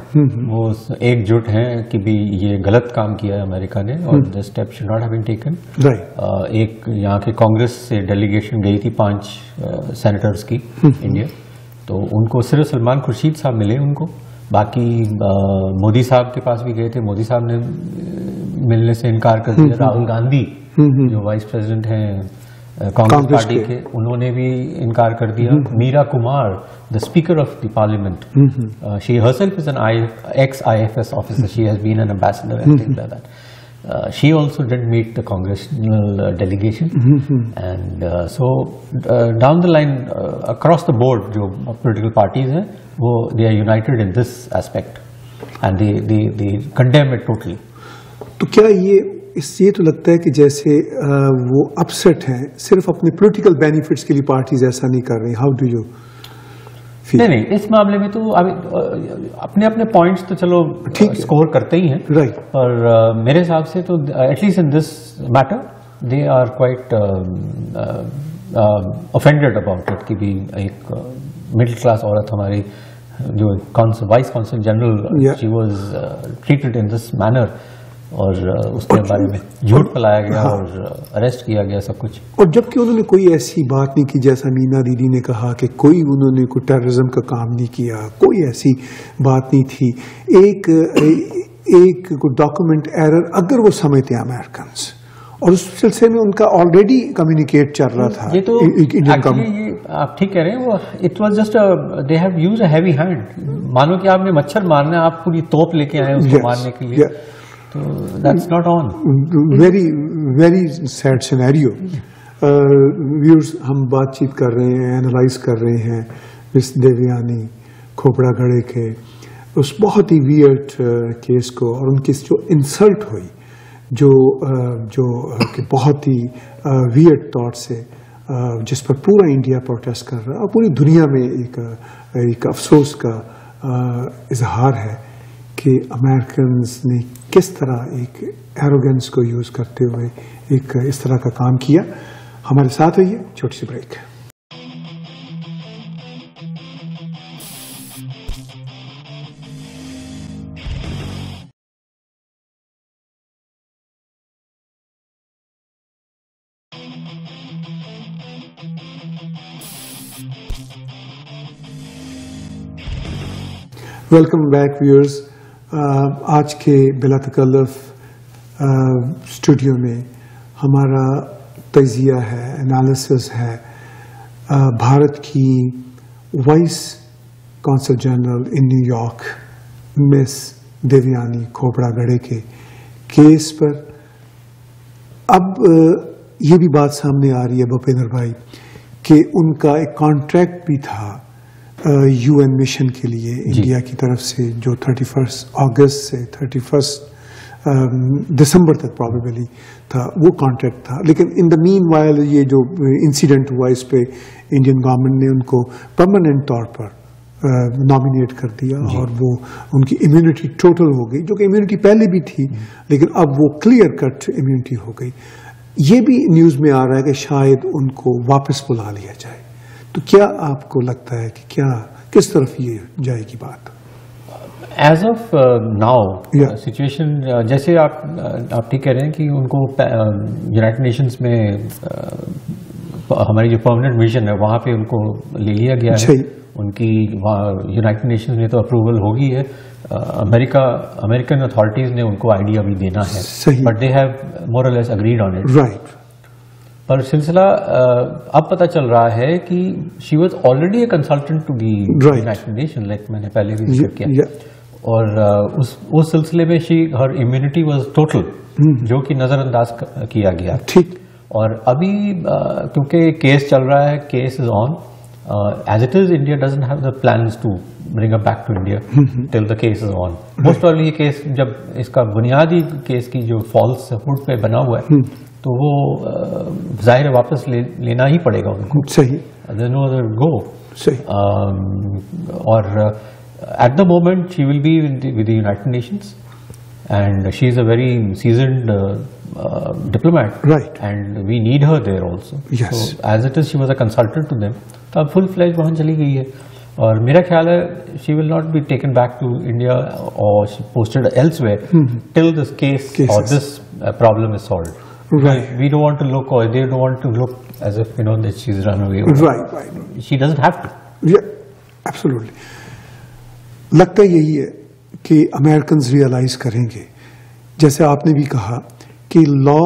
वो एकजुट हैं कि भी ये गलत काम किया है अमेरिका ने, और the step should not have been taken. एक यहाँ के कांग्रेस से डेलीगेशन गई थी 5 सेनेटर्स की इंडिया, तो उनको सिर्फ सलमान खुर्शीद साहब मिले उनको, बाकी मोदी साहब के पास भी गए थे, मोदी साहब ने मिलने से इनकार कर दिया। राहुल गांधी जो वाइस प्रेसिडेंट हैं कांग्रेस पार्टी के, उन्होंने भी इनकार कर दिया। Meera Kumar, the speaker of the parliament, she herself is an ex-IFS officer, she has been an ambassador and things like that. She also didn't meet the congressional delegation, and so down the line across the board जो political parties हैं वो they are united in this aspect and they condemn it totally. तो क्या ये तो लगता है कि जैसे वो अपसेट हैं, सिर्फ अपने पॉलिटिकल बेनिफिट्स के लिए पार्टीज ऐसा नहीं कर रही? How do you? नहीं, इस मामले में तो अभी अपने अपने पॉइंट्स तो चलो स्कोर करते ही हैं, राइट। और मेरे हिसाब से तो at least in this matter they are quite offended about it कि भी एक मिडिल क्लास औरत हमारी जो vice consul general, she was treated in this manner, और उसके बारे में झूठ फैलाया गया और अरेस्ट किया गया सब कुछ। और जबकि उन्होंने कोई ऐसी बात नहीं की, जैसा मीना दीदी ने कहा कि उन्होंने कोई टेररिज्म का काम नहीं किया, कोई ऐसी बात नहीं थी। एक डॉक्यूमेंट एरर अगर वो समझते हैं अमेरिकन, और उस सिलसिले में उनका ऑलरेडी कम्युनिकेट चल रहा था। ये तो एक्चुअली आप ठीक कह रहे हैं, वो it was just they have used a heavy hand. मानो कि आपने मच्छर मारना है, आप पूरी तोप लेके आए उसको मारने के लिए, तो that's not on. Very sad scenario. Viewers, हम बातचीत कर रहे हैं, एनालाइज कर रहे हैं मिस देवयानी खोपड़ागढ़े के उस बहुत ही वियर्ड केस को, और उनकी जो इंसल्ट हुई, जो कि बहुत ही वियर्ड थॉट से, जिस पर पूरा इंडिया प्रोटेस्ट कर रहा है, और पूरी दुनिया में एक अफसोस का इजहार है कि अमेरिकन्स ने किस तरह एक एरोगेंस को यूज करते हुए एक इस तरह का काम किया। हमारे साथ रहिए, छोटी सी ब्रेक। Welcome back viewers. आज के बिला तकल्लुफ स्टूडियो में हमारा तजिया है, एनालिसिस है भारत की vice consul general in New York miss Devyani Khobragade के केस पर अब ये भी बात सामने आ रही है भूपेंद्र भाई कि उनका एक कॉन्ट्रैक्ट भी था यूएन मिशन के लिए इंडिया की तरफ से, जो 31 अगस्त से 31 दिसंबर तक प्रॉबेबली था, वो कॉन्ट्रैक्ट था। लेकिन इन द मीन वाइल ये जो इंसिडेंट हुआ, इस पे इंडियन गवर्नमेंट ने उनको परमानेंट तौर पर नॉमिनेट कर दिया और वो उनकी इम्यूनिटी टोटल हो गई, जो कि इम्यूनिटी पहले भी थी लेकिन अब वो क्लियर कट इम्यूनिटी हो गई। ये भी न्यूज में आ रहा है कि शायद उनको वापस बुला लिया जाए। तो क्या आपको लगता है कि क्या किस तरफ ये जाएगी बात? एज ऑफ नाउ सिचुएशन जैसे आप ठीक कह रहे हैं कि उनको यूनाइटेड नेशंस में हमारी जो परमानेंट मिशन है वहां पे उनको ले लिया गया है। उनकी यूनाइटेड नेशंस में तो अप्रूवल होगी है, अमेरिकन अथॉरिटीज ने उनको आइडिया भी देना है, बट दे हैव मोर और less agreed on it. Right. पर सिलसिला अब पता चल रहा है कि she was already a consultant to the United Nation, like मैंने पहले भी जिक्र किया, और उस सिलसिले में हर इम्यूनिटी वाज टोटल, जो कि नजरअंदाज किया गया। ठीक। और अभी क्योंकि केस चल रहा है, case is on, as it is, India doesn't have the plans to bring her back to India till the case is on. Most probably ये केस, जब इसका बुनियादी केस की जो फॉल्स हुड पे बना हुआ है, तो वो जाहिर है वापस लेना ही पड़ेगा उनको। सही। There's no other go. सही। और at the moment she will be with the United Nations, and she is a very seasoned diplomat, right, and we need her there also. Yes. So as it is, she was a consultant to them. तो अब full fledge वहाँ चली गई है, और मेरा ख्याल है she will not be taken back to India or posted elsewhere till this case or this problem is solved. Right. We don't want to look, or they don't want to look as if that she's run away. Right, right. She doesn't have to. Yeah, absolutely. लगता यही है कि Americans realise करेंगे, जैसे आपने भी कहा कि लॉ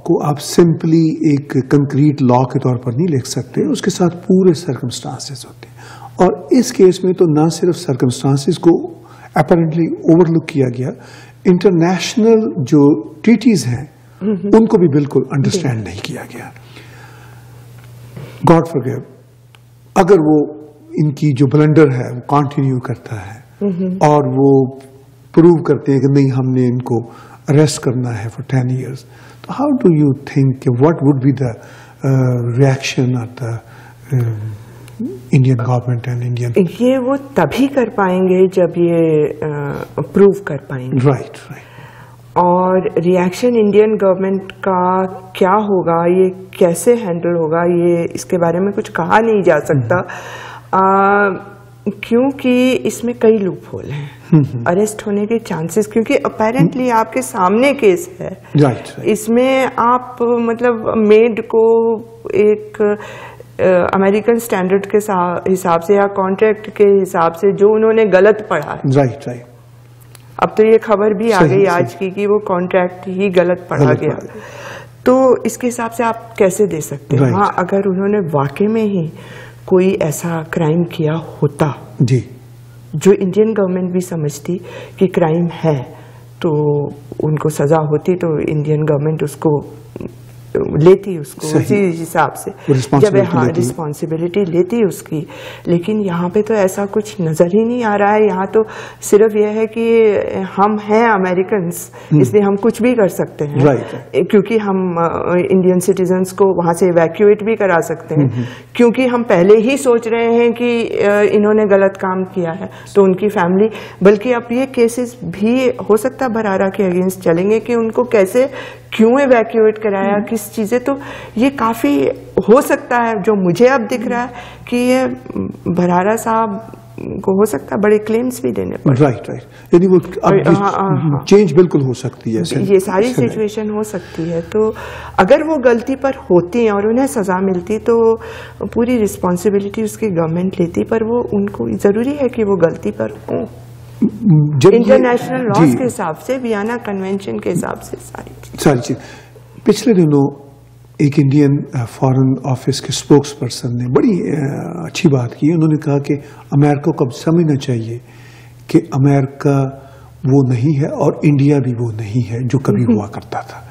को आप सिंपली एक कंक्रीट लॉ के तौर पर नहीं लिख सकते, उसके साथ पूरे सर्कमस्टांसेस होते हैं। और इस केस में तो ना सिर्फ सर्कमस्टांसेस को अपैरेंटली ओवरलुक किया गया, इंटरनेशनल जो ट्रीटीज हैं उनको भी बिल्कुल अंडरस्टैंड नहीं किया गया। गॉड फॉरगिव, अगर वो इनकी जो ब्लंडर है वो कंटिन्यू करता है और वो प्रूव करते हैं कि नहीं, हमने इनको अरेस्ट करना है फॉर 10 years, तो how do you think what would be the reaction of the Indian government and Indian? ये वो तभी कर पाएंगे जब ये प्रूव कर पाएंगे। Right, right. और रिएक्शन इंडियन गवर्नमेंट का क्या होगा, ये कैसे हैंडल होगा, ये इसके बारे में कुछ कहा नहीं जा सकता, क्योंकि इसमें कई लूप होल हैं अरेस्ट होने के चांसेस, क्योंकि अपेरेंटली आपके सामने केस है। right. इसमें आप मतलब मेड को एक अमेरिकन स्टैंडर्ड के हिसाब से या कॉन्ट्रैक्ट के हिसाब से जो उन्होंने गलत पढ़ा है, राइट, राइट। अब तो ये खबर भी आ गई आज की कि वो कॉन्ट्रैक्ट ही गलत पढ़ा गया, तो इसके हिसाब से आप कैसे दे सकते हैं? हाँ, अगर उन्होंने वाकई में ही कोई ऐसा क्राइम किया होता जी जो इंडियन गवर्नमेंट भी समझती कि क्राइम है, तो उनको सजा होती, तो इंडियन गवर्नमेंट उसको लेती, उसको उसी हिसाब से जब रिस्पॉन्सिबिलिटी लेती उसकी। लेकिन यहाँ पे तो ऐसा कुछ नजर ही नहीं आ रहा है। यहाँ तो सिर्फ यह है कि हम हैं अमेरिकन्स, इसलिए हम कुछ भी कर सकते हैं, क्योंकि हम इंडियन सिटीजन्स को वहां से इवैक्यूएट भी करा सकते हैं, क्योंकि हम पहले ही सोच रहे हैं कि इन्होंने गलत काम किया है, तो उनकी फैमिली, बल्कि अब ये केसेस भी हो सकता है भरारा के अगेंस्ट चलेंगे कि उनको कैसे, क्यों इवैक्यूएट कराया, किस चीजें, तो ये काफी हो सकता है। जो मुझे अब दिख रहा है कि ये भरारा साहब को हो सकता है बड़े क्लेम्स भी देने पड़े। Right, right. यानी वो चेंज बिल्कुल हो सकती है, ये सारी सिचुएशन हो सकती है। तो अगर वो गलती पर होती हैं और उन्हें सजा मिलती तो पूरी रिस्पॉन्सिबिलिटी उसकी गवर्नमेंट लेती, पर वो उनको जरूरी है कि वो गलती पर हो, इंटरनेशनल लॉज के हिसाब से, वियना कन्वेंशन के हिसाब से सारी चीज। पिछले दिनों एक इंडियन फॉरेन ऑफिस के स्पोक्स पर्सन ने बड़ी अच्छी बात की। उन्होंने कहा कि अमेरिका को अब समझना चाहिए कि अमेरिका वो नहीं है और इंडिया भी वो नहीं है जो कभी हुआ करता था।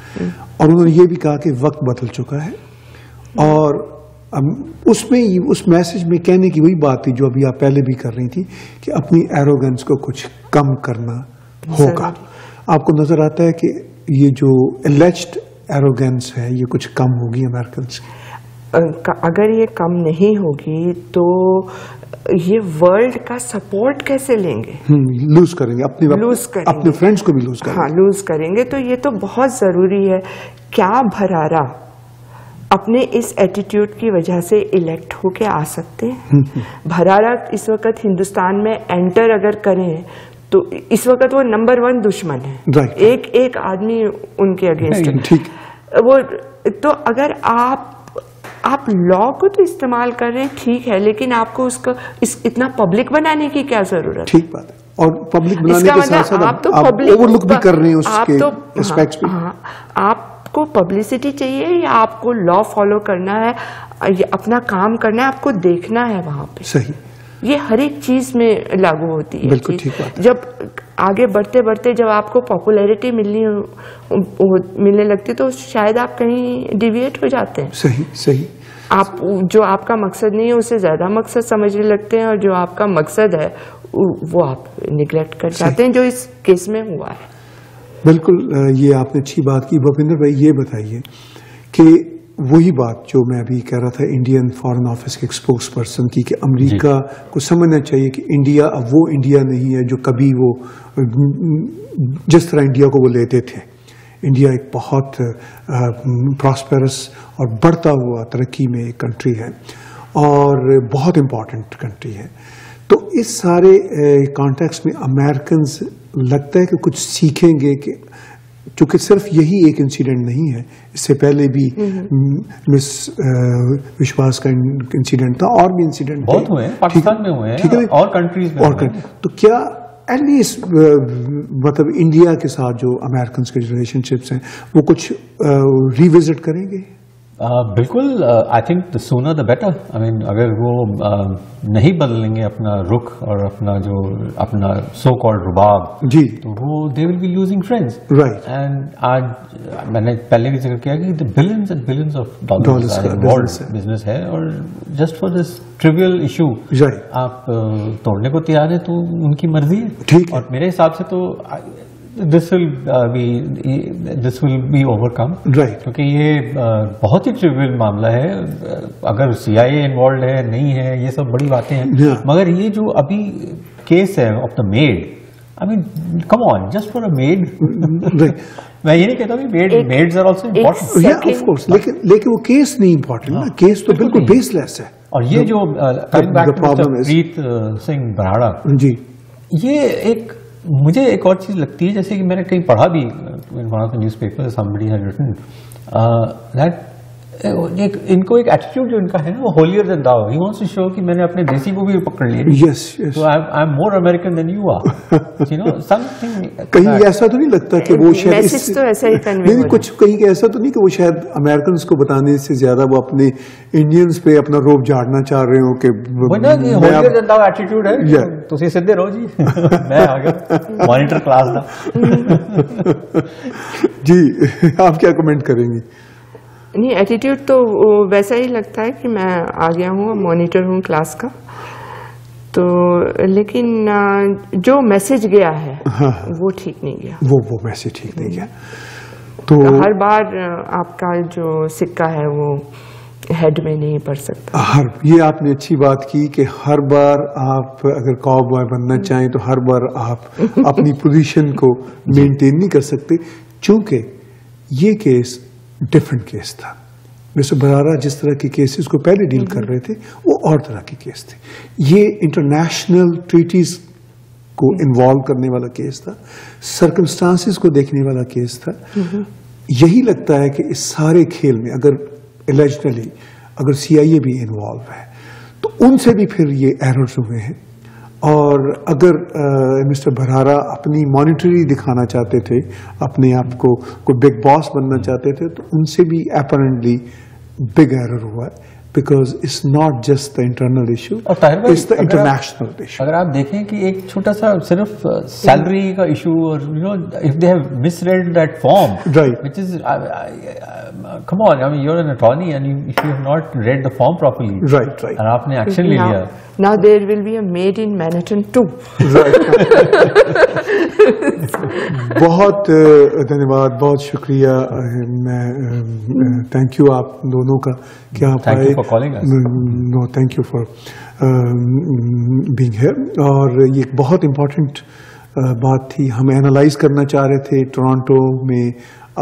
और उन्होंने ये भी कहा कि वक्त बदल चुका है, और उसमें उस मैसेज में कहने की वही बात थी जो अभी आप पहले भी कर रही थी कि अपनी एरोगेंस को कुछ कम करना होगा। आपको नजर आता है कि ये जो एलिज्ड एरोगेंस है ये कुछ कम होगी अमेरिकन की? अगर ये कम नहीं होगी तो ये वर्ल्ड का सपोर्ट कैसे लेंगे? लूज करेंगे, अपने फ्रेंड्स को भी लूज करेंगे। हाँ, लूज करेंगे। तो ये तो बहुत जरूरी है। क्या भरारा अपने इस एटीट्यूड की वजह से इलेक्ट होके आ सकते हैं? भरारा इस वक्त हिंदुस्तान में एंटर अगर करें तो इस वक्त वो नंबर 1 दुश्मन है। एक आदमी उनके अगेंस्ट। ठीक। वो तो अगर आप लॉ को तो इस्तेमाल कर रहे हैं, ठीक है, लेकिन आपको उसका इतना पब्लिक बनाने की क्या जरूरत है? ठीक बात है। और पब्लिक बनाने के साथ साथ आप ओवरलुक भी कर रहे हैं उसके एस्पेक्ट्स भी। आपको पब्लिसिटी चाहिए या आपको लॉ फॉलो करना है, अपना काम करना है, आपको देखना है वहां पे? सही। ये हर एक चीज में लागू होती है। बिल्कुल ठीक बात है। जब आगे बढ़ते बढ़ते जब आपको पॉपुलैरिटी मिलने लगती तो शायद आप कहीं डिविएट हो जाते हैं। सही सही। आप जो आपका मकसद नहीं है उससे ज्यादा मकसद समझने लगते हैं, और जो आपका मकसद है वो आप निगलेक्ट कर जाते हैं, जो इस केस में हुआ है। बिल्कुल, ये आपने अच्छी बात की। भूपेंद्र भाई, ये बताइए कि वही बात जो मैं अभी कह रहा था इंडियन फॉरेन ऑफिस के स्पोक्स पर्सन की, कि अमेरिका को समझना चाहिए कि इंडिया अब वो इंडिया नहीं है जो कभी वो जिस तरह इंडिया को वो लेते थे। इंडिया एक बहुत प्रॉस्पेरस और बढ़ता हुआ तरक्की में एक कंट्री है और बहुत इम्पोर्टेंट कंट्री है। तो इस सारे कॉन्टेक्स्ट में अमेरिकन्स लगता है कि कुछ सीखेंगे, कि चूंकि सिर्फ यही एक इंसिडेंट नहीं है, इससे पहले भी मिस विश्वास का इंसिडेंट था, और भी इंसिडेंट बहुत हुए हैं, पाकिस्तान में हुए हैं और कंट्रीज में हुए हैं। तो क्या एटलीस्ट मतलब इंडिया के साथ जो अमेरिकन के रिलेशनशिप्स हैं वो कुछ रिविजिट करेंगे? बिल्कुल। I think the sooner the better. I mean, अगर वो नहीं बदलेंगे अपना रुख और अपना सो कॉल्ड रुबाब जी, तो वो they will be losing friends. Right. And आज मैंने पहले भी जिक्र किया कि the billions and billions of dollars business है, और just for this trivial issue आप तोड़ने को तैयार है, तो उनकी मर्जी है। ठीक। और मेरे हिसाब से तो this will be overcome, right, क्योंकि ये बहुत ही ट्रिवियल मामला है। अगर CIA इन्वॉल्व है नहीं है, ये सब बड़ी बातें हैं, मगर ये जो अभी केस है of the maid, I mean come on, just for a maid. मैं ये नहीं कहता कि maids are also important, of course, लेकिन वो केस नहीं इम्पोर्टेंट ना, केस तो बिल्कुल बेसलेस है। और ये जो प्रीत सिंह भराड़ा जी, ये एक मुझे एक और चीज लगती है, जैसे कि मैंने कहीं पढ़ा भी in one of the newspaper, somebody had written that इनको एक एटीट्यूड जो इनका है ना, वो होलियर देन दाओ। ही वांट्स टू शो कि मैंने अपने देसी को भी पकड़ लिया। Yes yes. So I am more American than you are, you know, something. कहीं ऐसा तो नहीं लगता कि वो शायद मैसेज तो ऐसा ही कन्वे नहीं, कुछ कहीं ऐसा तो नहीं कि वो शायद अमेरिकन को बताने से ज्यादा वो अपने इंडियंस पे अपना रोब झाड़ना चाह रहे हो कि होलियर देन दाओ एटीट्यूड है, तुसी सीधे रहो जी। मैं आ गया मॉनिटर क्लास दा। जी, आप क्या कमेंट करेंगी? नहीं, एटीट्यूड तो वैसा ही लगता है कि मैं आ गया हूँ, मॉनिटर हूँ क्लास का। तो लेकिन जो मैसेज गया है वो ठीक नहीं गया। वो मैसेज ठीक नहीं गया। तो हर बार आपका जो सिक्का है वो हेड में नहीं पड़ सकता। ये आपने अच्छी बात की कि हर बार आप अगर कॉबॉय बनना चाहें तो हर बार आप अपनी पोजीशन को मेंटेन नहीं कर सकते, चूंकि ये केस डिफरेंट केस था। मिस्टर भराड़ा जिस तरह के केसेस को पहले डील कर रहे थे वो और तरह के केस थे। ये इंटरनेशनल ट्रीटीज को इन्वॉल्व करने वाला केस था, सर्कमस्टांसेस को देखने वाला केस था। यही लगता है कि इस सारे खेल में अगर एलिजिडली अगर CIA भी इन्वॉल्व है तो उनसे भी फिर ये एरर्स हुए हैं। और अगर मिस्टर भराड़ा अपनी मॉनिटरी दिखाना चाहते थे, अपने आप को कोई बिग बॉस बनना चाहते थे, तो उनसे भी अपरेंटली बिग एरर हुआ है। because it's not just the internal issue, it's the international issue. अगर आप देखें कि एक छोटा सा सिर्फ सैलरी का इशू और if they have misread that form, right, which is come on, I mean you're an attorney and if you have not read the form properly, right, और आपने एक्शन ले लिया, now there will be a made in Manhattan too. बहुत धन्यवाद, बहुत शुक्रिया, मैं thank you आप दोनों का कि आप आए। No, thank you for being here. और ये एक बहुत इम्पोर्टेंट बात थी, हम एनालाइज करना चाह रहे थे टोरंटो में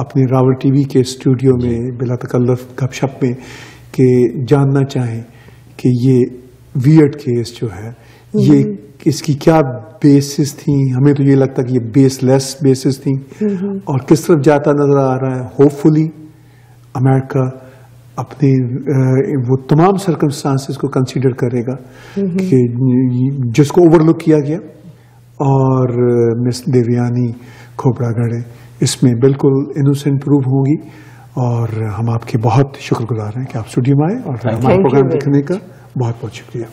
अपने रावल टीवी के स्टूडियो में बिला तकल्लुफ गपशप में, कि जानना चाहें कि ये वियर्ड केस जो है ये इसकी क्या बेसिस थी। हमें तो ये लगता कि ये बेसलेस बेसिस थी और किस तरफ जाता नजर आ रहा है। होपफुली अमेरिका अपने वो तमाम सर्कमस्टांसेस को कंसीडर करेगा कि जिसको ओवरलुक किया गया, और मिस देवयानी खोपड़ागढ़ इसमें बिल्कुल इनोसेंट प्रूव होगी। और हम आपके बहुत शुक्रगुजार हैं कि आप स्टूडियो में आए और हमारे प्रोग्राम देखने का बहुत बहुत शुक्रिया।